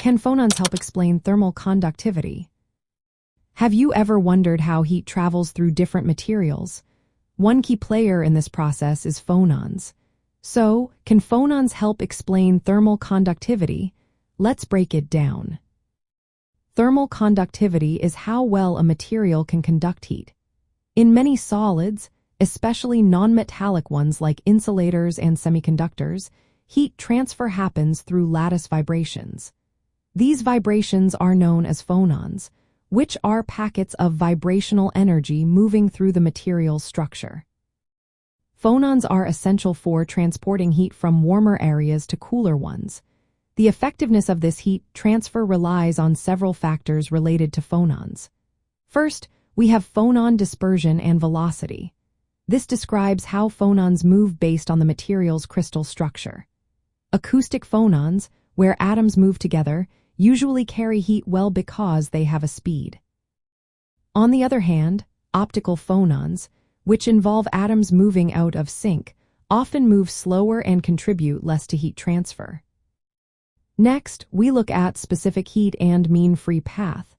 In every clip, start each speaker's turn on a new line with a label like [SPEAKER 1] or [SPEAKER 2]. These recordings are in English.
[SPEAKER 1] Can phonons help explain thermal conductivity? Have you ever wondered how heat travels through different materials? One key player in this process is phonons. So, can phonons help explain thermal conductivity? Let's break it down. Thermal conductivity is how well a material can conduct heat. In many solids, especially non-metallic ones like insulators and semiconductors, heat transfer happens through lattice vibrations. These vibrations are known as phonons, which are packets of vibrational energy moving through the material's structure. Phonons are essential for transporting heat from warmer areas to cooler ones. The effectiveness of this heat transfer relies on several factors related to phonons. First, we have phonon dispersion and velocity. This describes how phonons move based on the material's crystal structure. Acoustic phonons, where atoms move together, usually carry heat well because they have a speed. On the other hand, optical phonons, which involve atoms moving out of sync, often move slower and contribute less to heat transfer. Next, we look at specific heat and mean free path.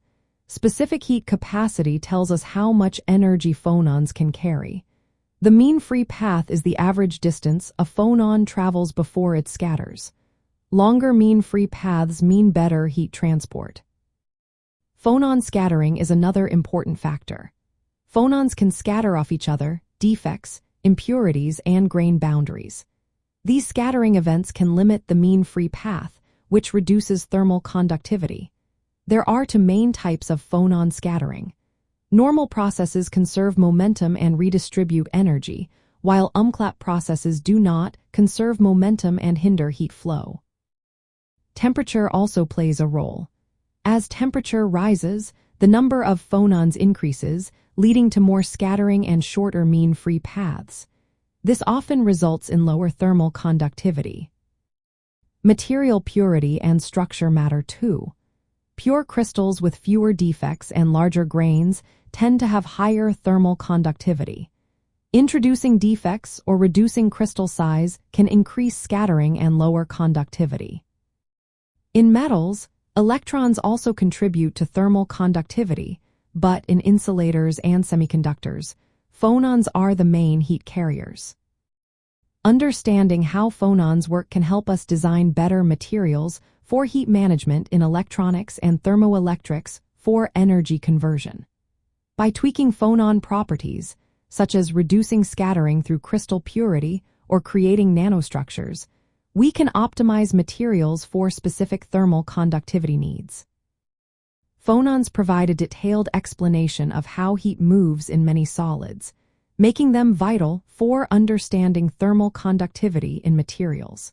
[SPEAKER 1] Specific heat capacity tells us how much energy phonons can carry. The mean free path is the average distance a phonon travels before it scatters. Longer mean free paths mean better heat transport. Phonon scattering is another important factor. Phonons can scatter off each other, defects, impurities, and grain boundaries. These scattering events can limit the mean free path, which reduces thermal conductivity. There are two main types of phonon scattering. Normal processes conserve momentum and redistribute energy, while umclap processes do not, conserve momentum and hinder heat flow. Temperature also plays a role. As temperature rises, the number of phonons increases, leading to more scattering and shorter mean free paths. This often results in lower thermal conductivity. Material purity and structure matter too. Pure crystals with fewer defects and larger grains tend to have higher thermal conductivity. Introducing defects or reducing crystal size can increase scattering and lower conductivity. In metals, electrons also contribute to thermal conductivity, but in insulators and semiconductors, phonons are the main heat carriers. Understanding how phonons work can help us design better materials for heat management in electronics and thermoelectrics for energy conversion. By tweaking phonon properties, such as reducing scattering through crystal purity or creating nanostructures, we can optimize materials for specific thermal conductivity needs. Phonons provide a detailed explanation of how heat moves in many solids, making them vital for understanding thermal conductivity in materials.